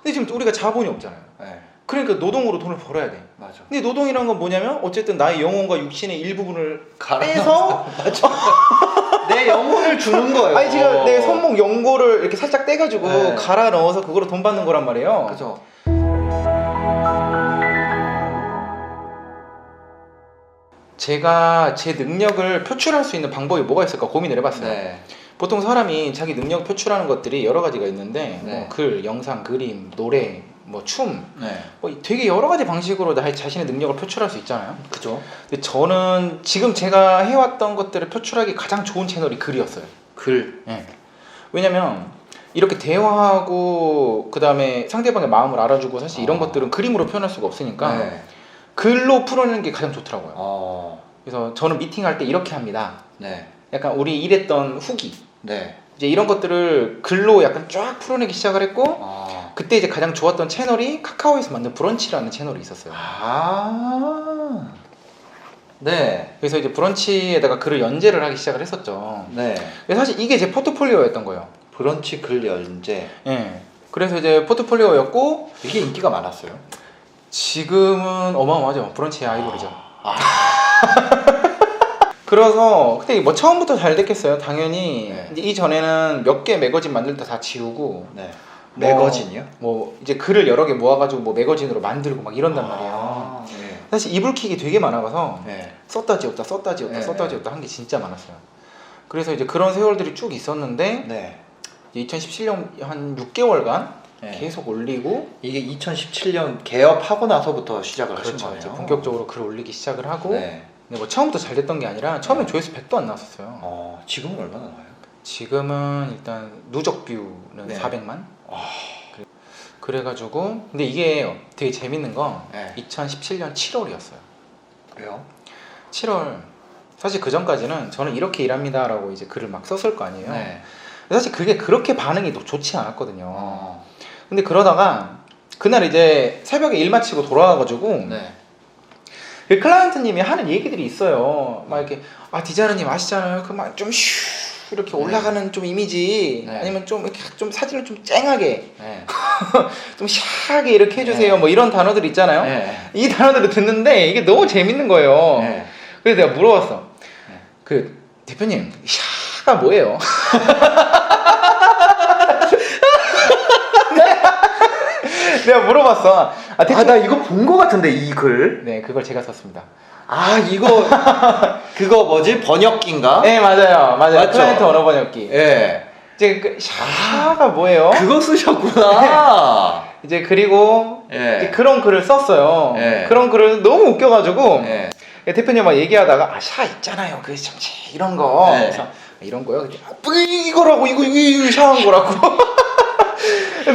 근데 지금 우리가 자본이 없잖아요. 네. 그러니까 노동으로 돈을 벌어야 돼. 맞아. 근데 노동이란 건 뭐냐면 어쨌든 나의 영혼과 육신의 일부분을 빼서 내 영혼을 주는 거예요. 아니 지금 내 손목 연골을 이렇게 살짝 떼가지고 네. 갈아 넣어서 그거로 돈 받는 거란 말이에요. 그죠. 제가 제 능력을 표출할 수 있는 방법이 뭐가 있을까 고민을 해봤어요. 네. 보통 사람이 자기 능력 표출하는 것들이 여러 가지가 있는데 네. 뭐 글, 영상, 그림, 노래, 뭐 춤, 네. 뭐 되게 여러 가지 방식으로 자신의 능력을 표출할 수 있잖아요. 그죠. 근데 저는 지금 제가 해왔던 것들을 표출하기 가장 좋은 채널이 글이었어요. 글. 예. 왜냐면 이렇게 대화하고 그 다음에 상대방의 마음을 알아주고 사실 이런 것들은 그림으로 표현할 수가 없으니까 네. 글로 풀어내는 게 가장 좋더라고요. 어. 그래서 저는 미팅할 때 이렇게 합니다. 네. 약간 우리 일했던 후기 네. 이제 이런 것들을 글로 약간 쫙 풀어내기 시작을 했고 아. 그때 이제 가장 좋았던 채널이 카카오에서 만든 브런치라는 채널이 있었어요. 아. 네. 그래서 이제 브런치에다가 글을 연재를 하기 시작을 했었죠. 네. 그래서 사실 이게 제 포트폴리오였던 거예요. 브런치 글 연재. 예. 그래서 이제 포트폴리오였고 이게 인기가 많았어요. 지금은 어마어마하죠. 브런치의 아이돌이죠. 아. 그래서 그때 뭐 처음부터 잘 됐겠어요. 당연히 네. 이제 이전에는 몇 개 매거진 만들 때 다 지우고 네. 뭐, 매거진이요? 뭐 이제 글을 여러 개 모아가지고 뭐 매거진으로 만들고 막 이런단 말이에요. 아, 네. 사실 이불킥이 되게 많아서 네. 썼다 지웠다 썼다 지웠다 네, 썼다 네. 지웠다 한 게 진짜 많았어요. 그래서 이제 그런 세월들이 쭉 있었는데 네. 2017년 한 6개월간 네. 계속 올리고 이게 2017년 개업하고 나서부터 시작을 하신 그렇죠. 거예요. 이제 본격적으로 글 올리기 시작을 하고 네. 근데 뭐 처음부터 잘 됐던 게 아니라 처음엔 조회수 100도 안 나왔었어요. 지금은 얼마나 나와요? 지금은 일단 누적 뷰는 네. 400만. 그래가지고 근데 이게 되게 재밌는 건 네. 2017년 7월이었어요. 왜요? 7월 사실 그 전까지는 저는 이렇게 일합니다라고 이제 글을 막 썼을 거 아니에요. 네. 사실 그게 그렇게 반응이 좋지 않았거든요. 근데 그러다가 그날 이제 새벽에 일 마치고 돌아와가지고 네. 그 클라이언트님이 하는 얘기들이 있어요. 막 이렇게 디자이너님 아시잖아요. 그 막 좀 이렇게 올라가는 좀 이미지 네. 아니면 좀 이렇게 좀 사진을 좀 쨍하게 네. 좀 샤하게 이렇게 해주세요. 네. 뭐 이런 단어들 있잖아요. 네. 이 단어들을 듣는데 이게 너무 재밌는 거예요. 네. 그래서 내가 물어봤어. 네. 그 대표님 샤가 뭐예요? 내가 물어봤어. 나 이거 본 거 같은데 이 글. 네, 그걸 제가 썼습니다. 이거 그거 뭐지? 번역기인가? 네, 맞아요. 맞죠? 클라이언트 언어 번역기. 예. 이제 그 샤가 뭐예요? 그거 쓰셨구나. 이제 그리고 예. 이제 그런 글을 썼어요. 네. 그런 글을 너무 웃겨가지고 예. 대표님 막 얘기하다가 샤 있잖아요. 그 참치 이런 거. 네. 그래서 이런 거요? 이거라고 이거 샤한 거라고.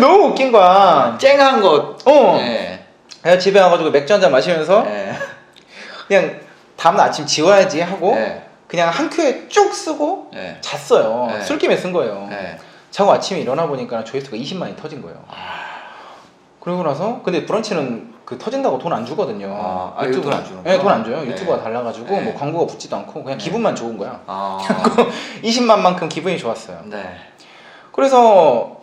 너무 웃긴 거야. 쨍한 것. 어. 내가 집에 와가지고 맥주 한잔 마시면서 예. 그냥 다음날 아침 지워야지 하고 예. 그냥 한 큐에 쭉 쓰고 예. 잤어요. 네. 술김에 쓴 거예요. 예. 자고 아침에 일어나 보니까 조회수가 20만이 터진 거예요. 그러고 나서 근데 브런치는 그 터진다고 돈 안 주거든요. 유튜브 안 주는 네, 돈 안 줘요. 네. 유튜브가 달라가지고 네. 뭐 광고가 붙지도 않고 그냥 네. 기분만 좋은 거야. 20만만큼 기분이 좋았어요. 네. 그래서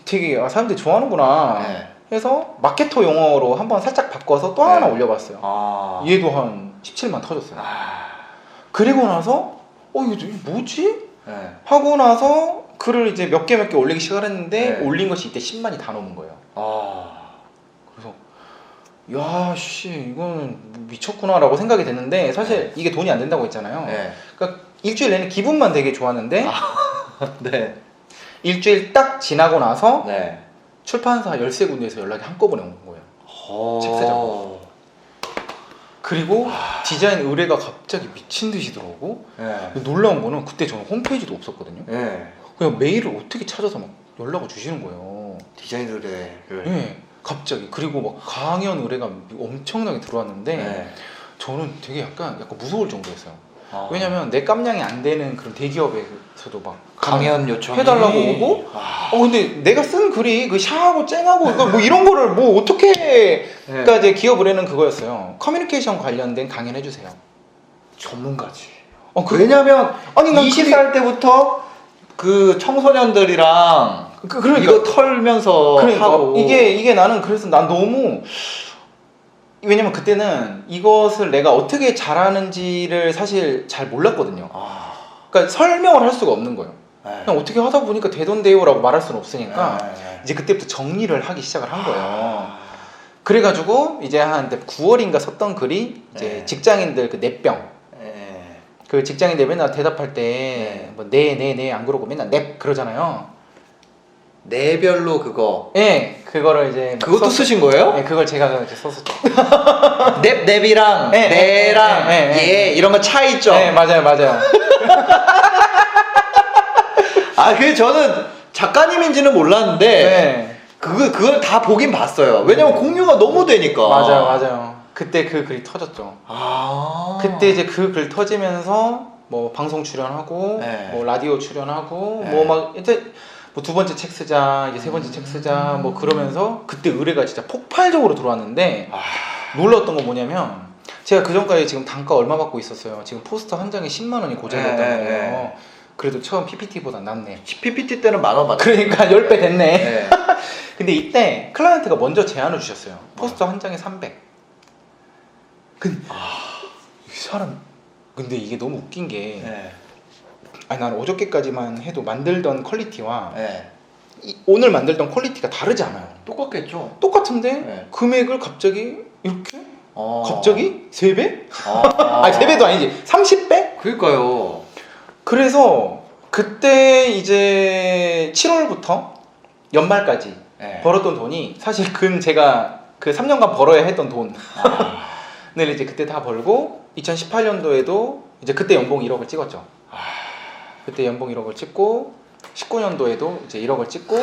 되게 사람들이 좋아하는구나 네. 해서 마케터 용어로 한번 살짝 바꿔서 또 하나 네. 올려봤어요. 얘도 한 17만 터졌어요. 그리고 나서 이거 뭐지? 네. 하고 나서 글을 이제 몇 개 올리기 시작했는데 네. 올린 것이 이때 10만이 다 넘은 거예요. 그래서 야씨 이거는 미쳤구나라고 생각이 됐는데 사실 이게 돈이 안 된다고 했잖아요. 네. 그러니까 일주일 내내 기분만 되게 좋았는데 네. 일주일 딱 지나고 나서 네. 출판사 13군데에서 연락이 한꺼번에 온 거예요. 책 쓰자고. 그리고 디자인 의뢰가 갑자기 미친 듯이 들어오고 네. 놀라운 거는 그때 저는 홈페이지도 없었거든요. 네. 그냥 메일을 어떻게 찾아서 막 연락을 주시는 거예요. 디자인 의뢰를. 네, 갑자기. 그리고 막 강연 의뢰가 엄청나게 들어왔는데 네. 저는 되게 약간 무서울 정도였어요. 왜냐면 내 깜냥이 안 되는 그런 대기업에서도 막 강연 요청 해달라고 오고 근데 내가 쓴 글이 그 샤하고 쨍하고 뭐 이런 거를 뭐 어떻게 그러니까 이제 기업 의뢰는 그거였어요. 커뮤니케이션 관련된 강연 해주세요. 전문가지. 그, 왜냐면 아니 난 20살 때부터 그 청소년들이랑 그러니까 이거 털면서 그러니까 하고 이게 나는 그래서 난 너무 왜냐면 그때는 이것을 내가 어떻게 잘하는지를 사실 잘 몰랐거든요. 그러니까 설명을 할 수가 없는 거예요. 네. 그냥 어떻게 하다 보니까 되던데요라고 말할 수는 없으니까 네. 이제 그때부터 정리를 하기 시작을 한 거예요. 그래가지고 이제 한 9월인가 썼던 글이 이제 네. 직장인들 그 냅병 네. 그 직장인들 맨날 대답할 때 네. 뭐 네 안 그러고 맨날 넵 그러잖아요. 네별로 그거 예, 그거를 이제 그것도 쓰신 거예요? 예, 그걸 제가 이제 썼었죠. 넵이랑 네, 네랑 네, 네, 예 이런 거 차이 있죠? 네, 맞아요. 아, 그 저는 작가님인지는 몰랐는데 네, 그걸 다 보긴 봤어요. 왜냐면 공유가 너무 되니까. 맞아요. 그때 그 글이 터졌죠. 아. 그때 이제 그 글 터지면서 뭐 방송 출연하고 네. 뭐 라디오 출연하고 네. 뭐 막 이제 뭐 두 번째 책 쓰자 이제 세 번째 책 쓰자 뭐 그러면서 그때 의뢰가 진짜 폭발적으로 들어왔는데 놀랐던 건 뭐냐면 제가 그 전까지 지금 단가 얼마 받고 있었어요. 지금 포스터 한 장에 10만 원이 고작이었단 말이에요. 그래도 처음 PPT보다 낫네. PPT 때는 10,000원 받았어요. 그러니까 10배 됐네. 네. 근데 이때 클라이언트가 먼저 제안을 주셨어요. 포스터 한 장에 300. 근데 이 사람 근데 이게 너무 웃긴 게 네. 아니 난 어저께까지만 해도 만들던 퀄리티와 네. 오늘 만들던 퀄리티가 다르지 않아요. 똑같겠죠. 똑같은데 네. 금액을 갑자기 이렇게? 어. 갑자기? 3배? 아. 아니 3배도 아니지 30배? 그러니까요. 그래서 그때 이제 7월부터 연말까지 네. 벌었던 돈이 사실 제가 그 3년간 벌어야 했던 돈을 이제 그때 다 벌고 2018년도에도 이제 그때 연봉 1억을 찍었죠. 그때 연봉 1억을 찍고 19년도에도 이제 1억을 찍고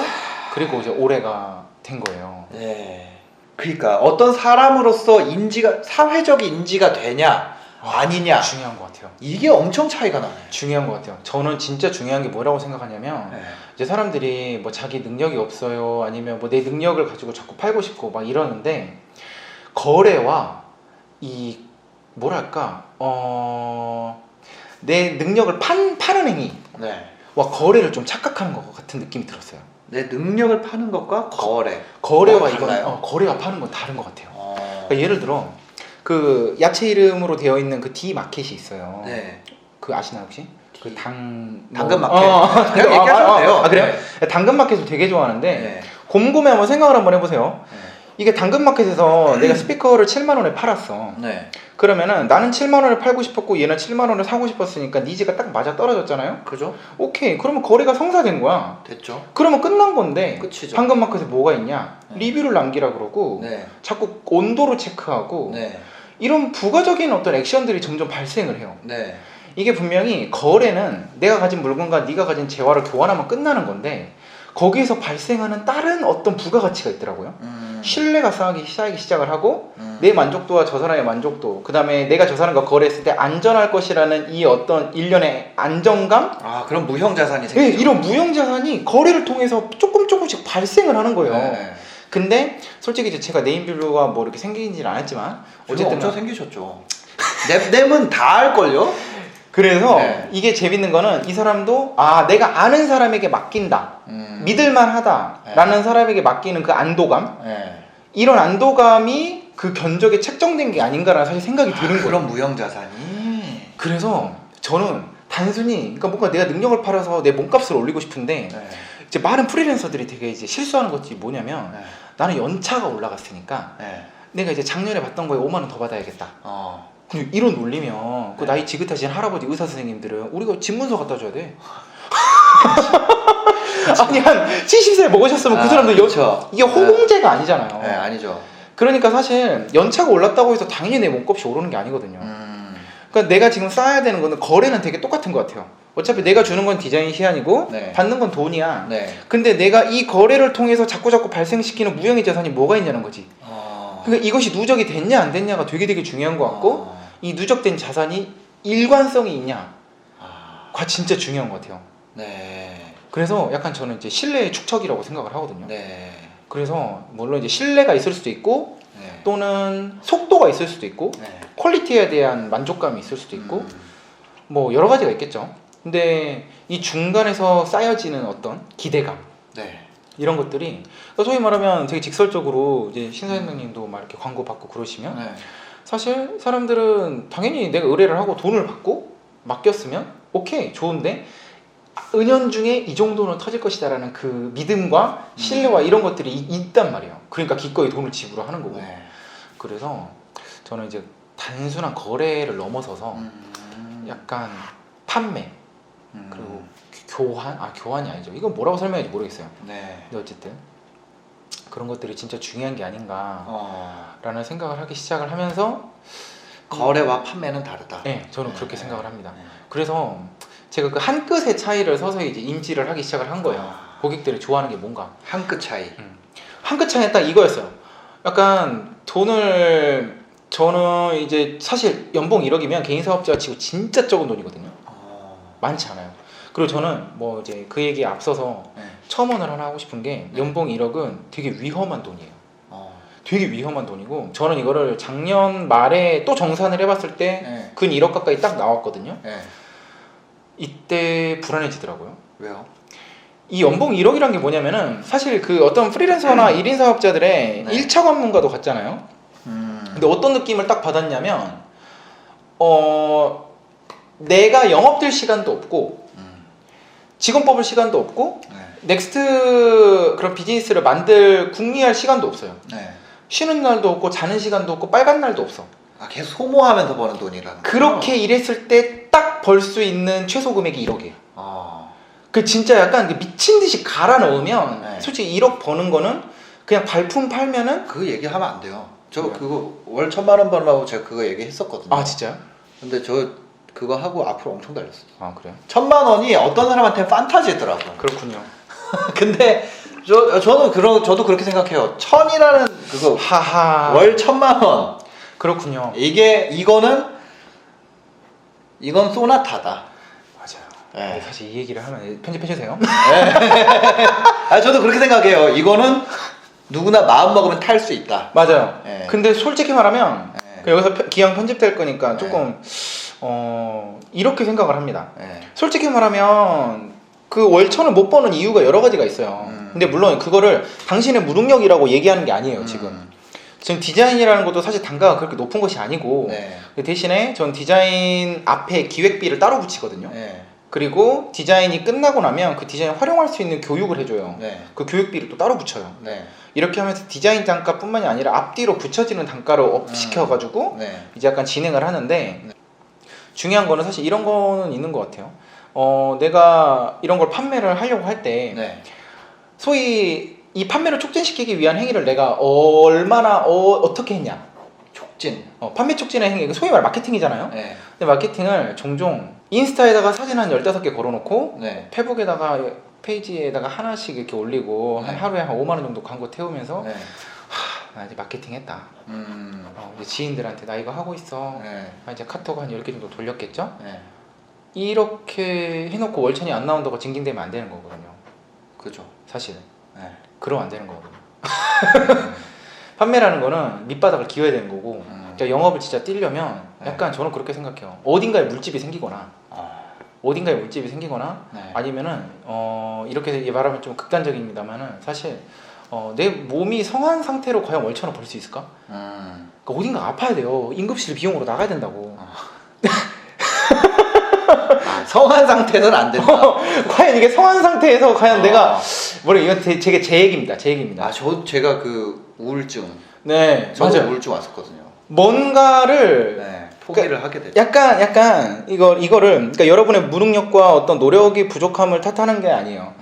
그리고 이제 올해가 된 거예요. 네. 그러니까 어떤 사람으로서 인지가 사회적 인지가 되냐 아니냐 중요한 것 같아요. 이게 엄청 차이가 나네. 중요한 것 같아요. 저는 진짜 중요한 게 뭐라고 생각하냐면 네. 이제 사람들이 뭐 자기 능력이 없어요 아니면 뭐 내 능력을 가지고 자꾸 팔고 싶고 막 이러는데 거래와 이 뭐랄까 내 능력을 파는 행위와 네. 거래를 좀 착각하는 것 같은 느낌이 들었어요. 내 능력을 파는 것과 거래. 거래와 뭐가 이건 달라요? 거래와 파는 건 다른 것 같아요. 어. 그러니까 예를 들어 그 야채 이름으로 되어 있는 그 D 마켓이 있어요. 네. 그 아시나요 혹시? 그 당근 뭐- 마켓. 그냥 아, 얘기하셔도 돼요. 아, 그래요? 네. 당근 마켓을 되게 좋아하는데 네. 곰곰이 한번 생각을 한번 해보세요. 네. 이게 당근 마켓에서 내가 스피커를 7만 원에 팔았어. 네. 그러면은 나는 7만 원에 팔고 싶었고 얘는 7만 원에 사고 싶었으니까 니즈가 딱 맞아 떨어졌잖아요. 그죠? 오케이. 그러면 거래가 성사된 거야. 됐죠. 그러면 끝난 건데 끝이죠. 당근 마켓에 뭐가 있냐? 네. 리뷰를 남기라 그러고 네. 자꾸 온도를 체크하고 네. 이런 부가적인 어떤 액션들이 점점 발생을 해요. 네. 이게 분명히 거래는 내가 가진 물건과 네가 가진 재화를 교환하면 끝나는 건데 거기에서 발생하는 다른 어떤 부가가치가 있더라고요. 신뢰가 쌓이기 시작을 하고 내 만족도와 저 사람의 만족도, 그 다음에 내가 저 사람과 거래했을 때 안전할 것이라는 이 어떤 일련의 안정감? 아, 그럼 무형 자산이 네, 생기죠. 이런 무형자산이 거래를 통해서 조금씩 발생을 하는 거예요. 네. 근데 솔직히 이제 제가 네임밸류가 뭐 이렇게 생기지는 않았지만 어쨌든 어쨌든 엄청 생기셨죠. 냅은 다 할걸요? 그래서 네. 이게 재밌는 거는 이 사람도 내가 아는 사람에게 맡긴다, 믿을만하다라는 사람에게 맡기는 그 안도감, 네. 이런 안도감이 그 견적에 책정된 게 아닌가라는 사실 생각이 드는 거예요. 그런 무형 자산이. 그래서 저는 단순히 그러니까 뭔가 내가 능력을 팔아서 내 몸값을 올리고 싶은데 네. 이제 많은 프리랜서들이 되게 이제 실수하는 것이 뭐냐면 네. 나는 연차가 올라갔으니까 네. 내가 이제 작년에 받던 거에 5만 원 더 받아야겠다. 어. 근데 이런 논리면 그 나이 지긋하신 할아버지 의사 선생님들은 우리가 집문서 갖다 줘야 돼. 아니 한 70세 먹으셨으면 그 사람들 그쵸. 이게 호봉제가 아니잖아요. 네, 아니죠. 그러니까 사실 연차가 올랐다고 해서 당연히 내 몸값이 오르는 게 아니거든요. 그러니까 내가 지금 쌓아야 되는 거는 거래는 되게 똑같은 것 같아요. 어차피 내가 주는 건 디자인 시안이고 네. 받는 건 돈이야. 네. 근데 내가 이 거래를 통해서 자꾸 발생시키는 무형의 자산이 뭐가 있냐는 거지. 그러니까 이것이 누적이 됐냐 안 됐냐가 되게 중요한 것 같고 이 누적된 자산이 일관성이 있냐가 진짜 중요한 것 같아요. 네. 그래서 약간 저는 이제 신뢰의 축적이라고 생각을 하거든요. 네. 그래서 물론 이제 신뢰가 있을 수도 있고 네. 또는 속도가 있을 수도 있고 네. 퀄리티에 대한 만족감이 있을 수도 있고 뭐 여러 가지가 있겠죠. 근데 이 중간에서 쌓여지는 어떤 기대감, 네. 이런 것들이 그러니까 소위 말하면 되게 직설적으로 이제 신사장님도 막 이렇게 광고 받고 그러시면 네. 사실 사람들은 당연히 내가 의뢰를 하고 돈을 받고 맡겼으면 오케이 좋은데 은연중에 이 정도는 터질 것이다라는 그 믿음과 신뢰와 이런 것들이 있단 말이에요. 그러니까 기꺼이 돈을 지불하는 거고. 네. 그래서 저는 이제 단순한 거래를 넘어서서 약간 판매 그리고 교환이 아니죠. 이건 뭐라고 설명할지 모르겠어요. 네. 근데 어쨌든 그런 것들이 진짜 중요한 게 아닌가라는 어. 생각을 하기 시작을 하면서 거래와 판매는 다르다. 네, 저는 그렇게 생각을 합니다. 네. 그래서 제가 그 한 끗의 차이를 서서히 이제 인지를 하기 시작을 한 거예요. 고객들이 좋아하는 게 뭔가. 한 끗 차이. 한 끗 차이는 딱 이거였어요. 약간 돈을 저는 이제 사실 연봉 1억이면 개인 사업자 치고 진짜 적은 돈이거든요. 많지 않아요. 그리고 저는 뭐 이제 그 얘기에 앞서서 네. 첨언을 하나 하고 싶은 게 연봉 1억은 되게 위험한 돈이에요. 되게 위험한 돈이고 저는 이거를 작년 말에 또 정산을 해봤을 때 네. 근 1억 가까이 딱 나왔거든요. 네. 이때 불안해지더라고요. 왜요? 이 연봉 1억이란 게 뭐냐면은 사실 그 어떤 프리랜서나 1인 사업자들의 네. 1차 관문과도 같잖아요. 근데 어떤 느낌을 딱 받았냐면 내가 영업될 시간도 없고 직원 뽑을 시간도 없고 네. 넥스트 그런 비즈니스를 궁리할 시간도 없어요. 네. 쉬는 날도 없고 자는 시간도 없고 빨간 날도 없어. 아, 계속 소모하면서 버는 돈이라는 그렇게 일했을 때 딱 벌 수 있는 최소 금액이 1억이에요. 그 진짜 약간 미친 듯이 갈아 넣으면 네. 솔직히 1억 버는 거는 그냥 발품 팔면은 그 얘기하면 안 돼요. 저 왜요? 그거 월 1,000만 원 벌라고 제가 그거 얘기했었거든요. 아 진짜요? 근데 저 그거 하고 앞으로 엄청 달렸어요. 아 그래요? 1,000만 원이 어떤 사람한테 판타지더라고요. 그렇군요. 근데 저도 그렇게 생각해요. 1,000이라는 그거 하하. 월 1,000만 원. 그렇군요. 이건 소나타다. 맞아요. 네. 근데 사실 이 얘기를 하면 편집해 주세요. 아, 저도 그렇게 생각해요. 이거는 누구나 마음 먹으면 탈 수 있다. 맞아요. 네. 근데 솔직히 말하면 네. 그 여기서 기왕 편집될 거니까 네. 조금 이렇게 생각을 합니다. 네. 솔직히 말하면 그 월천을 못 버는 이유가 여러 가지가 있어요. 근데 물론 그거를 당신의 무능력이라고 얘기하는 게 아니에요. 지금 디자인이라는 것도 사실 단가가 그렇게 높은 것이 아니고 네. 대신에 전 디자인 앞에 기획비를 따로 붙이거든요. 네. 그리고 디자인이 끝나고 나면 그 디자인 활용할 수 있는 교육을 해줘요. 네. 그 교육비를 또 따로 붙여요. 네. 이렇게 하면서 디자인 단가뿐만이 아니라 앞뒤로 붙여지는 단가를 업시켜가지고 네. 이제 약간 진행을 하는데 중요한 거는 사실 이런 거는 있는 것 같아요. 내가 이런 걸 판매를 하려고 할 때 네. 소위 이 판매를 촉진시키기 위한 행위를 내가 얼마나 어떻게 했냐. 촉진. 판매 촉진의 행위, 소위 말 마케팅이잖아요. 네. 근데 마케팅을 종종 인스타에다가 사진 한 15개 걸어놓고 네. 페북에다가 페이지에다가 하나씩 이렇게 올리고 네. 하루에 한 5만 원 정도 광고 태우면서 네. 나 이제 마케팅 했다. 음. 이제 지인들한테 나 이거 하고 있어. 네. 이제 카톡 한 10개 정도 돌렸겠죠? 네. 이렇게 해놓고 월천이 안 나온다고 징징대면 안 되는 거거든요. 그죠. 사실. 네. 그러면 안 되는 거거든요. 판매라는 거는 밑바닥을 기워야 되는 거고 그러니까 영업을 진짜 뛰려면 네. 약간 저는 그렇게 생각해요. 어딘가에 물집이 생기거나 네. 아니면은 이렇게 말하면 좀 극단적입니다만은 사실 내 몸이 성한 상태로 과연 월천을 벌 수 있을까? 그러니까 어딘가 아파야 돼요. 응급실 비용으로 나가야 된다고. 성한 상태는 안 된다. 과연 이게 성한 상태에서 과연 내가 뭐래 이건 제 얘기입니다. 제 얘기입니다. 제가 그 우울증. 네, 저도 맞아요. 우울증 왔었거든요. 뭔가를 네. 포기를 하게 됐죠. 약간 이거를 그러니까 여러분의 무능력과 어떤 노력이 부족함을 탓하는 게 아니에요.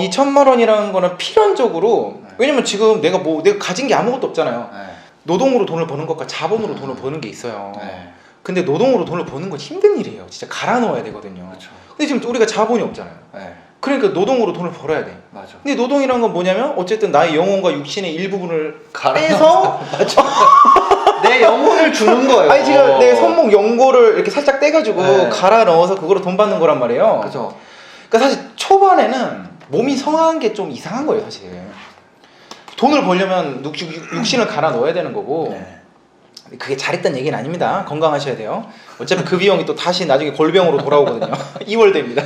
이 1,000만 원이라는 거는 필연적으로 왜냐면 지금 내가 가진 게 아무것도 없잖아요. 네. 노동으로 돈을 버는 것과 자본으로 돈을 버는 게 있어요. 네. 근데 노동으로 돈을 버는 건 힘든 일이에요. 진짜 갈아 넣어야 되거든요. 그렇죠. 근데 지금 우리가 자본이 없잖아요. 네. 그러니까 노동으로 돈을 벌어야 돼. 맞아. 근데 노동이란 건 뭐냐면 어쨌든 나의 영혼과 육신의 일부분을 갈아 빼서 맞아. 내 영혼을 주는 거예요. 아니 지금 내 손목 연골을 이렇게 살짝 떼가지고 네. 갈아 넣어서 그거로 돈 받는 거란 말이에요. 그죠. 그러니까 사실 초반에는 몸이 성한 게 좀 이상한 거예요, 사실. 돈을 벌려면 육신을 갈아 넣어야 되는 거고. 네. 그게 잘했다는 얘기는 아닙니다. 건강하셔야 돼요. 어차피 그 비용이 또 다시 나중에 골병으로 돌아오거든요. 이월됩니다.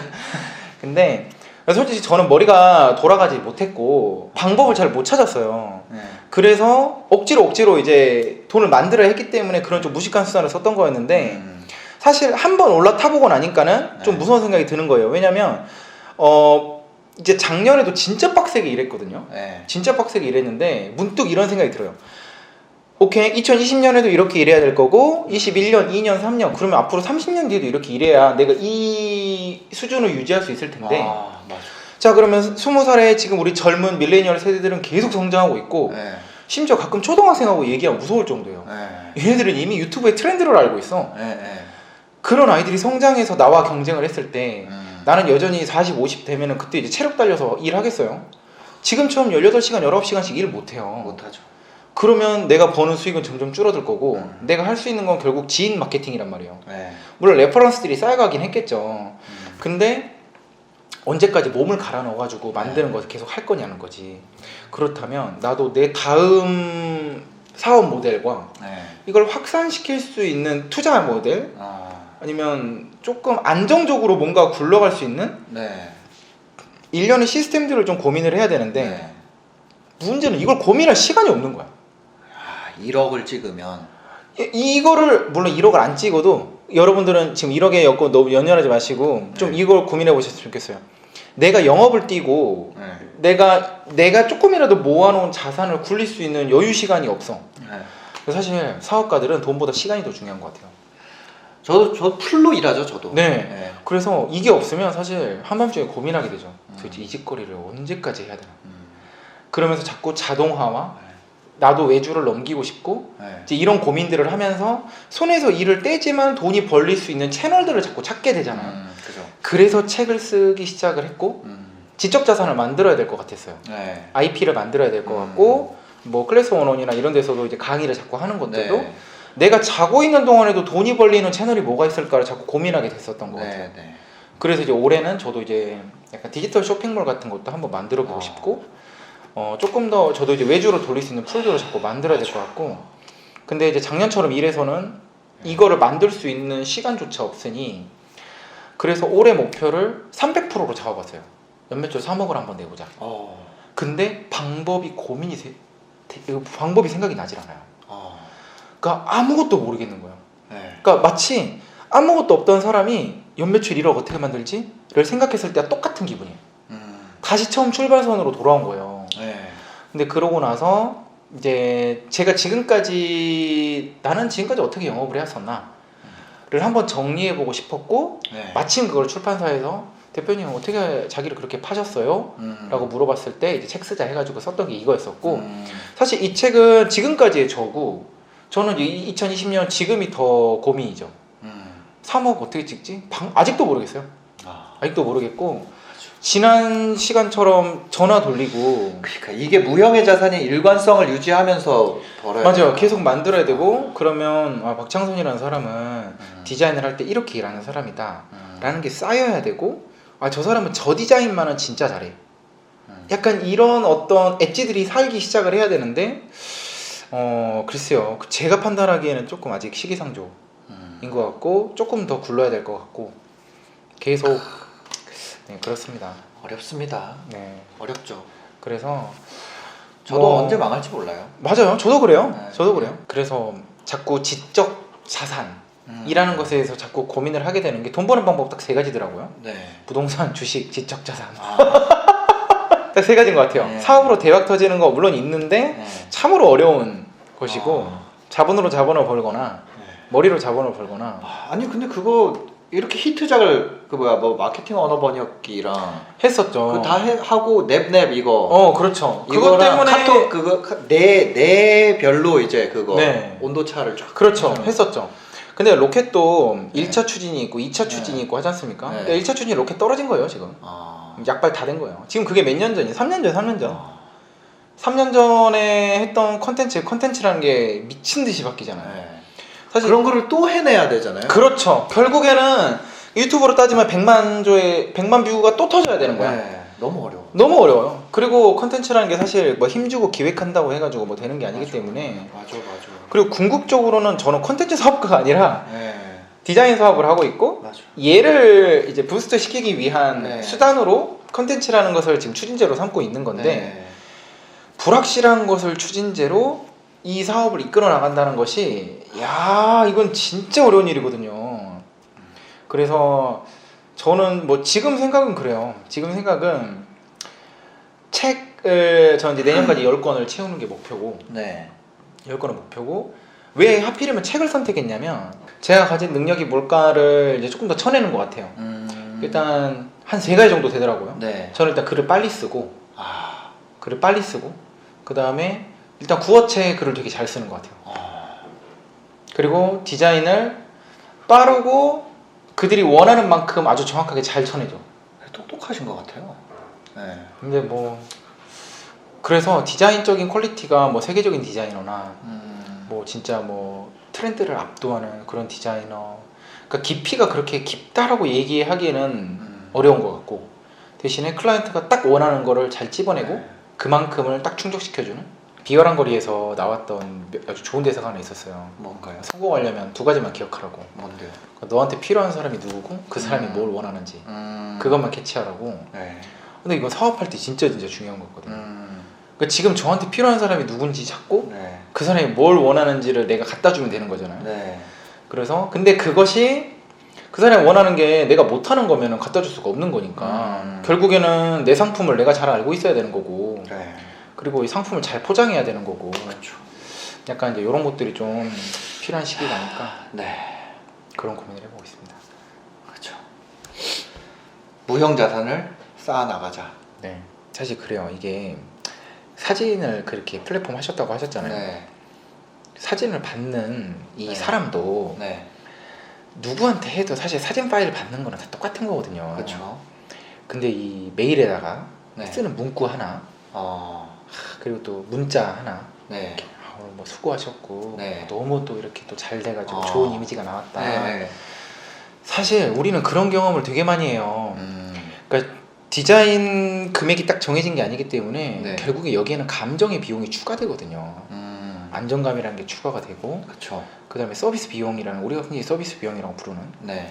근데 솔직히 저는 머리가 돌아가지 못했고 방법을 잘 못 찾았어요. 네. 그래서 억지로 이제 돈을 만들어야 했기 때문에 그런 좀 무식한 수단을 썼던 거였는데 사실 한번 올라타보고 나니까는 좀 네. 무서운 생각이 드는 거예요. 왜냐면 이제 작년에도 진짜 빡세게 일했거든요. 네. 진짜 빡세게 일했는데 문득 이런 생각이 들어요. 오케이, 2020년에도 이렇게 일해야 될 거고 21년, 2년, 3년 그러면 앞으로 30년 뒤에도 이렇게 일해야 내가 이 수준을 유지할 수 있을 텐데 맞아. 자 그러면 20살에 지금 우리 젊은 밀레니얼 세대들은 계속 성장하고 있고 네. 심지어 가끔 초등학생하고 얘기하면 무서울 정도예요. 네. 얘네들은 이미 유튜브의 트렌드를 알고 있어. 네. 네. 그런 아이들이 성장해서 나와 경쟁을 했을 때 나는 여전히 40, 50 되면은 그때 이제 체력 달려서 일하겠어요? 지금처럼 18시간, 19시간씩 일 못해요. 못하죠. 그러면 내가 버는 수익은 점점 줄어들 거고 내가 할 수 있는 건 결국 지인 마케팅이란 말이에요. 네. 물론 레퍼런스들이 쌓여가긴 했겠죠. 근데 언제까지 몸을 갈아 넣어가지고 만드는 것을 계속 할 거냐는 거지. 그렇다면 나도 내 다음 사업 모델과 네. 이걸 확산시킬 수 있는 투자 모델 아니면 조금 안정적으로 뭔가 굴러갈 수 있는 네. 일련의 시스템들을 좀 고민을 해야 되는데 네. 문제는 이걸 고민할 시간이 없는 거야. 1억을 찍으면 이거를 물론 1억을 안 찍어도 여러분들은 지금 1억에 엮고 너무 연연하지 마시고 좀 이걸 고민해 보셨으면 좋겠어요. 내가 영업을 뛰고 네. 내가 조금이라도 모아놓은 자산을 굴릴 수 있는 여유 시간이 없어. 네. 사실 사업가들은 돈보다 시간이 더 중요한 것 같아요. 저 풀로 일하죠, 저도. 네. 네. 그래서 이게 없으면 사실 한밤중에 고민하게 되죠. 도대체 이 짓거리를 언제까지 해야 되나. 그러면서 자꾸 자동화와 나도 외주를 넘기고 싶고 네. 이제 이런 고민들을 하면서 손에서 일을 떼지만 돈이 벌릴 수 있는 채널들을 자꾸 찾게 되잖아요. 그죠. 그래서 책을 쓰기 시작을 했고 지적 자산을 만들어야 될 것 같았어요. 네. IP를 만들어야 될 것 같고 뭐 클래스 원원이나 이런 데서도 이제 강의를 자꾸 하는 것들도 네. 내가 자고 있는 동안에도 돈이 벌리는 채널이 뭐가 있을까를 자꾸 고민하게 됐었던 것 같아요. 네. 그래서 이제 올해는 저도 이제 약간 디지털 쇼핑몰 같은 것도 한번 만들어 보고 싶고 조금 더 저도 이제 외주로 돌릴 수 있는 풀들을 자꾸 만들어야 될 것 같고 근데 이제 작년처럼 일해서는 이거를 만들 수 있는 시간조차 없으니 그래서 올해 목표를 300%로 잡아봤어요. 연매출 3억을 한번 내보자. 근데 방법이 방법이 생각이 나질 않아요. 그러니까 아무것도 모르겠는 거예요. 네. 그러니까 마치 아무것도 없던 사람이 연매출 1억 어떻게 만들지?를 생각했을 때와 똑같은 기분이에요. 다시 처음 출발선으로 돌아온 거예요. 네. 근데 그러고 나서 이제 제가 나는 지금까지 어떻게 영업을 해왔었나를 한번 정리해보고 싶었고 네. 마침 그걸 출판사에서 대표님 어떻게 자기를 그렇게 파셨어요? 라고 물어봤을 때 이제 책 쓰자 해가지고 썼던 게 이거였었고 사실 이 책은 지금까지의 저는 2020년 지금이 더 고민이죠. 3억 어떻게 찍지? 아직도 모르겠어요. 아직도 모르겠고 지난 시간처럼 전화 돌리고 그러니까 이게 무형의 자산의 일관성을 유지하면서 벌어야 맞아요. 돼요. 계속 만들어야 되고 그러면 박창선이라는 사람은 디자인을 할 때 이렇게 일하는 사람이다 라는 게 쌓여야 되고 저 사람은 저 디자인만은 진짜 잘해. 약간 이런 어떤 엣지들이 살기 시작을 해야 되는데 글쎄요. 제가 판단하기에는 조금 아직 시기상조인 것 같고 조금 더 굴러야 될 것 같고 계속 네, 그렇습니다. 어렵습니다. 네. 어렵죠. 그래서 저도 언제 망할지 몰라요. 맞아요. 저도 그래요. 네. 저도 그래요. 그래서 자꾸 지적 자산이라는 것에 대해서 자꾸 고민을 하게 되는 게 돈 버는 방법 딱 3가지더라고요. 네. 부동산, 주식, 지적 자산. 딱 3가지인 것 같아요. 네. 사업으로 대박 터지는 거 물론 있는데 네. 참으로 어려운 것이고 자본으로 자본을 벌거나 머리로 자본을 벌거나 아니 근데 그거 이렇게 히트작을 뭐 마케팅 언어 번역기랑 했었죠. 그거 다 하고 넵 이거 그렇죠. 이거랑 그것 때문에 카톡 그거 내 별로 이제 그거 네. 온도차를 쫙 그렇죠. 하잖아요. 했었죠. 근데 로켓도 네. 1차 추진이 있고 2차 네. 추진이 있고 하지 않습니까? 네. 그러니까 1차 추진이 로켓 떨어진 거예요 지금. 약발 다 된 거예요. 지금 그게 몇 년 전이에요? 3년 전. 3년 전에 했던 컨텐츠라는 게 미친 듯이 바뀌잖아요. 네. 사실 그런 거를 또 해내야 되잖아요. 그렇죠. 결국에는 유튜브로 따지면 100만 뷰가 또 터져야 되는 거야. 네. 너무 어려워. 너무 어려워요. 그리고 컨텐츠라는 게 사실 뭐 힘주고 기획한다고 해가지고 뭐 되는 게 아니기 맞아. 때문에 맞아. 그리고 궁극적으로는 저는 컨텐츠 사업가가 아니라 네. 디자인 사업을 하고 있고 맞아. 얘를 이제 부스트 시키기 위한 네. 수단으로 컨텐츠라는 것을 지금 추진제로 삼고 있는 건데 네. 불확실한 것을 추진제로 이 사업을 이끌어 나간다는 것이 야 이건 진짜 어려운 일이거든요. 그래서 저는 뭐 지금 생각은 그래요. 지금 생각은 책을 저 이제 내년까지 10권을 채우는 게 목표고 네. 10권은 목표고 왜 하필이면 책을 선택했냐면 제가 가진 능력이 뭘까를 이제 조금 더 쳐내는 것 같아요. 일단 한 3가지 정도 되더라고요. 네. 저는 일단 글을 빨리 쓰고 아. 글을 빨리 쓰고 그 다음에 일단 구어체 글을 되게 잘 쓰는 것 같아요. 그리고 디자인을 빠르고 그들이 원하는 만큼 아주 정확하게 잘 쳐내죠. 똑똑하신 것 같아요. 네. 근데 뭐 그래서 디자인적인 퀄리티가 뭐 세계적인 디자이너나 뭐 진짜 뭐 트렌드를 압도하는 그런 디자이너, 그러니까 깊이가 그렇게 깊다라고 얘기하기에는 어려운 것 같고 대신에 클라이언트가 딱 원하는 거를 잘 찝어내고 네. 그만큼을 딱 충족시켜주는. 비열한 거리에서 나왔던 아주 좋은 대사가 하나 있었어요. 뭔가요? 성공하려면 2가지만 기억하라고. 뭔데요? 너한테 필요한 사람이 누구고 그 사람이 뭘 원하는지 그것만 캐치하라고. 네. 근데 이건 사업할 때 진짜 중요한 거거든요. 그러니까 지금 저한테 필요한 사람이 누군지 찾고 네. 그 사람이 뭘 원하는지를 내가 갖다 주면 되는 거잖아요. 네. 그래서 근데 그것이 그 사람이 원하는 게 내가 못하는 거면 갖다 줄 수가 없는 거니까 결국에는 내 상품을 내가 잘 알고 있어야 되는 거고 네. 그리고 이 상품을 잘 포장해야 되는 거고 그렇죠. 약간 이제 이런 것들이 좀 필요한 시기가 아닐까 네. 그런 고민을 해보고 있습니다. 그렇죠. 무형 자산을 쌓아 나가자. 네, 사실 그래요. 이게 사진을 그렇게 플랫폼 하셨다고 하셨잖아요. 네. 사진을 받는 이 네. 사람도 네. 누구한테 해도 사실 사진 파일을 받는 거는 다 똑같은 거거든요. 그렇죠. 근데 이 메일에다가 네. 쓰는 문구 하나 그리고 또 문자 하나 네. 오늘 뭐 수고하셨고 네. 너무 또 이렇게 또 잘 돼가지고 좋은 이미지가 나왔다. 네. 사실 우리는 그런 경험을 되게 많이 해요. 그러니까 디자인 금액이 딱 정해진 게 아니기 때문에 네. 결국에 여기에는 감정의 비용이 추가되거든요. 안정감이라는 게 추가가 되고 그렇죠. 그 다음에 서비스 비용이라는, 우리가 흔히 서비스 비용이라고 부르는 네.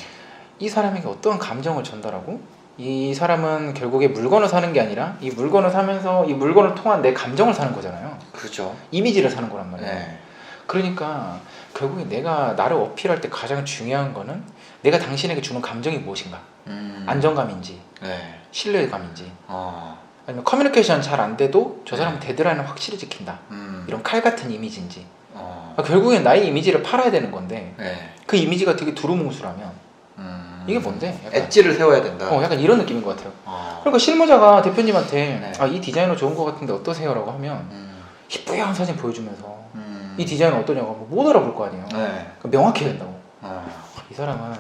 이 사람에게 어떠한 감정을 전달하고 이 사람은 결국에 물건을 사는 게 아니라 이 물건을 사면서 이 물건을 통한 내 감정을 사는 거잖아요. 그렇죠. 이미지를 사는 거란 말이에요. 네. 그러니까 결국에 내가 나를 어필할 때 가장 중요한 거는 내가 당신에게 주는 감정이 무엇인가. 안정감인지 네. 신뢰감인지 아니면 커뮤니케이션 잘 안 돼도 저 사람은 네. 데드라인을 확실히 지킨다 이런 칼 같은 이미지인지 그러니까 결국엔 나의 이미지를 팔아야 되는 건데 네. 그 이미지가 되게 두루뭉술하면 이게 뭔데? 약간, 엣지를 세워야 된다. 약간 이런 느낌인 것 같아요. 그러니까 실무자가 대표님한테 네. 이 디자이너 좋은 것 같은데 어떠세요? 라고 하면 희뿌연 사진 보여주면서 이 디자이너 어떠냐고 하면 못 알아볼 거 아니에요. 네. 그러니까 명확해야 된다고. 이 사람은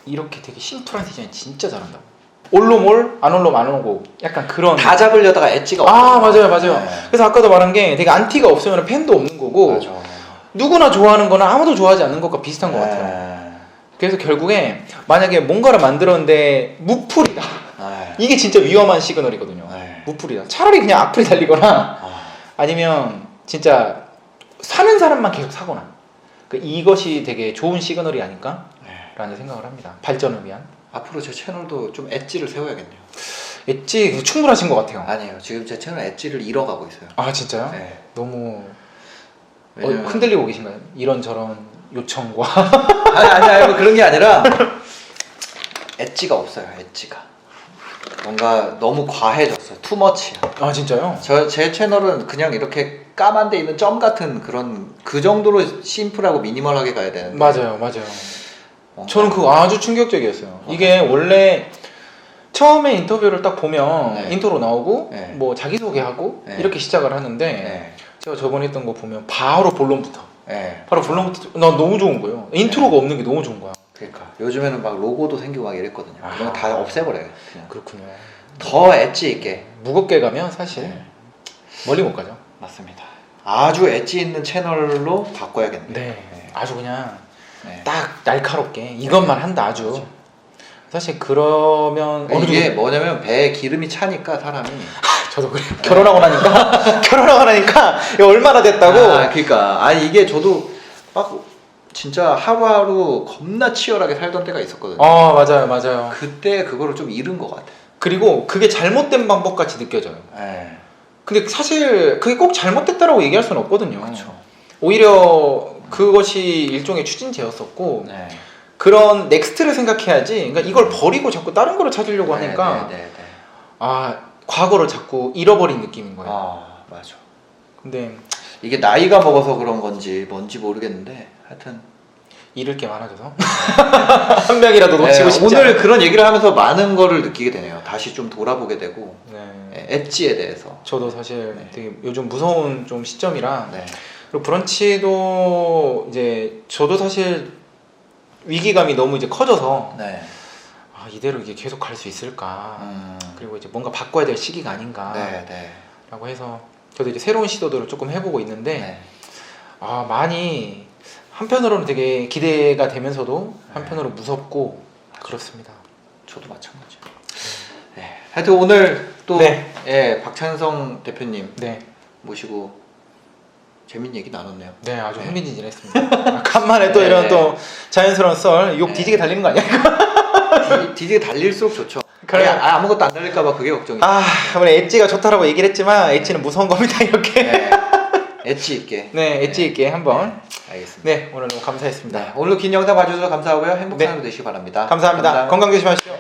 이렇게 되게 심플한 디자인 진짜 잘한다고. 올롬 올, 안 올롬 안 오고 약간 그런 다 잡으려다가 엣지가 없어요. 맞아요. 네. 그래서 아까도 말한 게 되게 안티가 없으면 팬도 없는 거고 맞아. 누구나 좋아하는 거나 아무도 좋아하지 않는 것과 비슷한 것 같아요. 네. 그래서 결국에 만약에 뭔가를 만들었는데 무풀이다. 네. 이게 진짜 위험한 시그널이거든요. 네. 무풀이다. 차라리 그냥 악플이 달리거나 아니면 진짜 사는 사람만 계속 사거나 이것이 되게 좋은 시그널이 아닐까? 라는 생각을 합니다. 발전을 위한. 앞으로 제 채널도 좀 엣지를 세워야겠네요. 엣지 충분하신 것 같아요. 아니에요. 지금 제 채널 엣지를 잃어가고 있어요. 아 진짜요? 네. 너무 왜냐면... 흔들리고 계신가요? 이런저런 요청과 아니 뭐 그런 게 아니라 엣지가 없어요. 엣지가 뭔가 너무 과해졌어요. 투머치야. 아 진짜요? 제 채널은 그냥 이렇게 까만 데 있는 점 같은 그런 그 정도로 심플하고 미니멀하게 가야 되는데 맞아요. 뭔가... 저는 그거 아주 충격적이었어요. 이게 원래 처음에 인터뷰를 딱 보면 네. 인트로 나오고 네. 뭐 자기소개하고 네. 이렇게 시작을 하는데 네. 제가 저번에 했던 거 보면 바로 본론부터 네. 바로 본론부터 나 너무 좋은 거예요. 인트로가 없는 게 너무 좋은 거야. 그러니까 요즘에는 막 로고도 생기고 막 이랬거든요. 그런 거 다 없애버려요. 그냥. 그렇군요. 더 엣지 있게. 무겁게 가면 사실 네. 멀리 못 가죠. 맞습니다. 아주 엣지 있는 채널로 바꿔야겠네요. 네. 아주 그냥 네. 딱 날카롭게 이것만 한다 아주. 그렇죠. 사실 그러면 어느 이게 정도 뭐냐면 배에 기름이 차니까 사람이 저도 그래요. 결혼하고 나니까 결혼하고 나니까 이거 얼마나 됐다고. 그러니까 아니 이게 저도 막 진짜 하루하루 겁나 치열하게 살던 때가 있었거든요. 맞아요. 그때 그거를 좀 잃은 것 같아. 그리고 그게 잘못된 방법 같이 느껴져요. 네. 근데 사실 그게 꼭 잘못됐다라고 얘기할 수는 없거든요. 그렇죠. 오히려 그것이 일종의 추진제였었고 네. 그런 넥스트를 생각해야지. 그러니까 이걸 버리고 자꾸 다른 거를 찾으려고 하니까 네. 아 과거를 자꾸 잃어버린 느낌인 거예요. 아 맞아. 근데 이게 나이가 먹어서 그런 건지 뭔지 모르겠는데 하여튼 잃을 게 많아져서 한 명이라도 놓치고 싶지 오늘 않아요. 그런 얘기를 하면서 많은 거를 느끼게 되네요. 다시 좀 돌아보게 되고 네. 엣지에 대해서. 저도 사실 네. 되게 요즘 무서운 좀 시점이라 네. 그리고 브런치도 이제 저도 사실 위기감이 너무 이제 커져서 네. 아, 이대로 이게 계속 갈 수 있을까 음. 그리고 이제 뭔가 바꿔야 될 시기가 아닌가 네. 라고 해서 저도 이제 새로운 시도들을 조금 해보고 있는데 네. 아 많이 한편으로는 되게 기대가 되면서도 한편으로 무섭고 그렇습니다. 저도 마찬가지. 네. 하여튼 오늘 또 네. 예, 박찬성 대표님 네, 모시고 재밌는 얘기 나눴네요. 네 아주 네. 흥미진진했습니다. 간만에 또 네. 이런 또 자연스러운 썰 욕 네. 뒤지게 달리는 거 아니야? 디디게 달릴수록 좋죠. 그래요. 아무것도 안 달릴까봐 그게 걱정이죠. 아 오늘 엣지가 좋다라고 얘기를 했지만 엣지는 무서운 겁니다 이렇게. 네. 엣지 있게. 네, 엣지 있게 한번. 알겠습니다. 네, 오늘 너무 감사했습니다. 네, 오늘 긴 영상 봐주셔서 감사하고요. 행복한 네. 하루 되시기 바랍니다. 감사합니다. 건강 조심하십시오.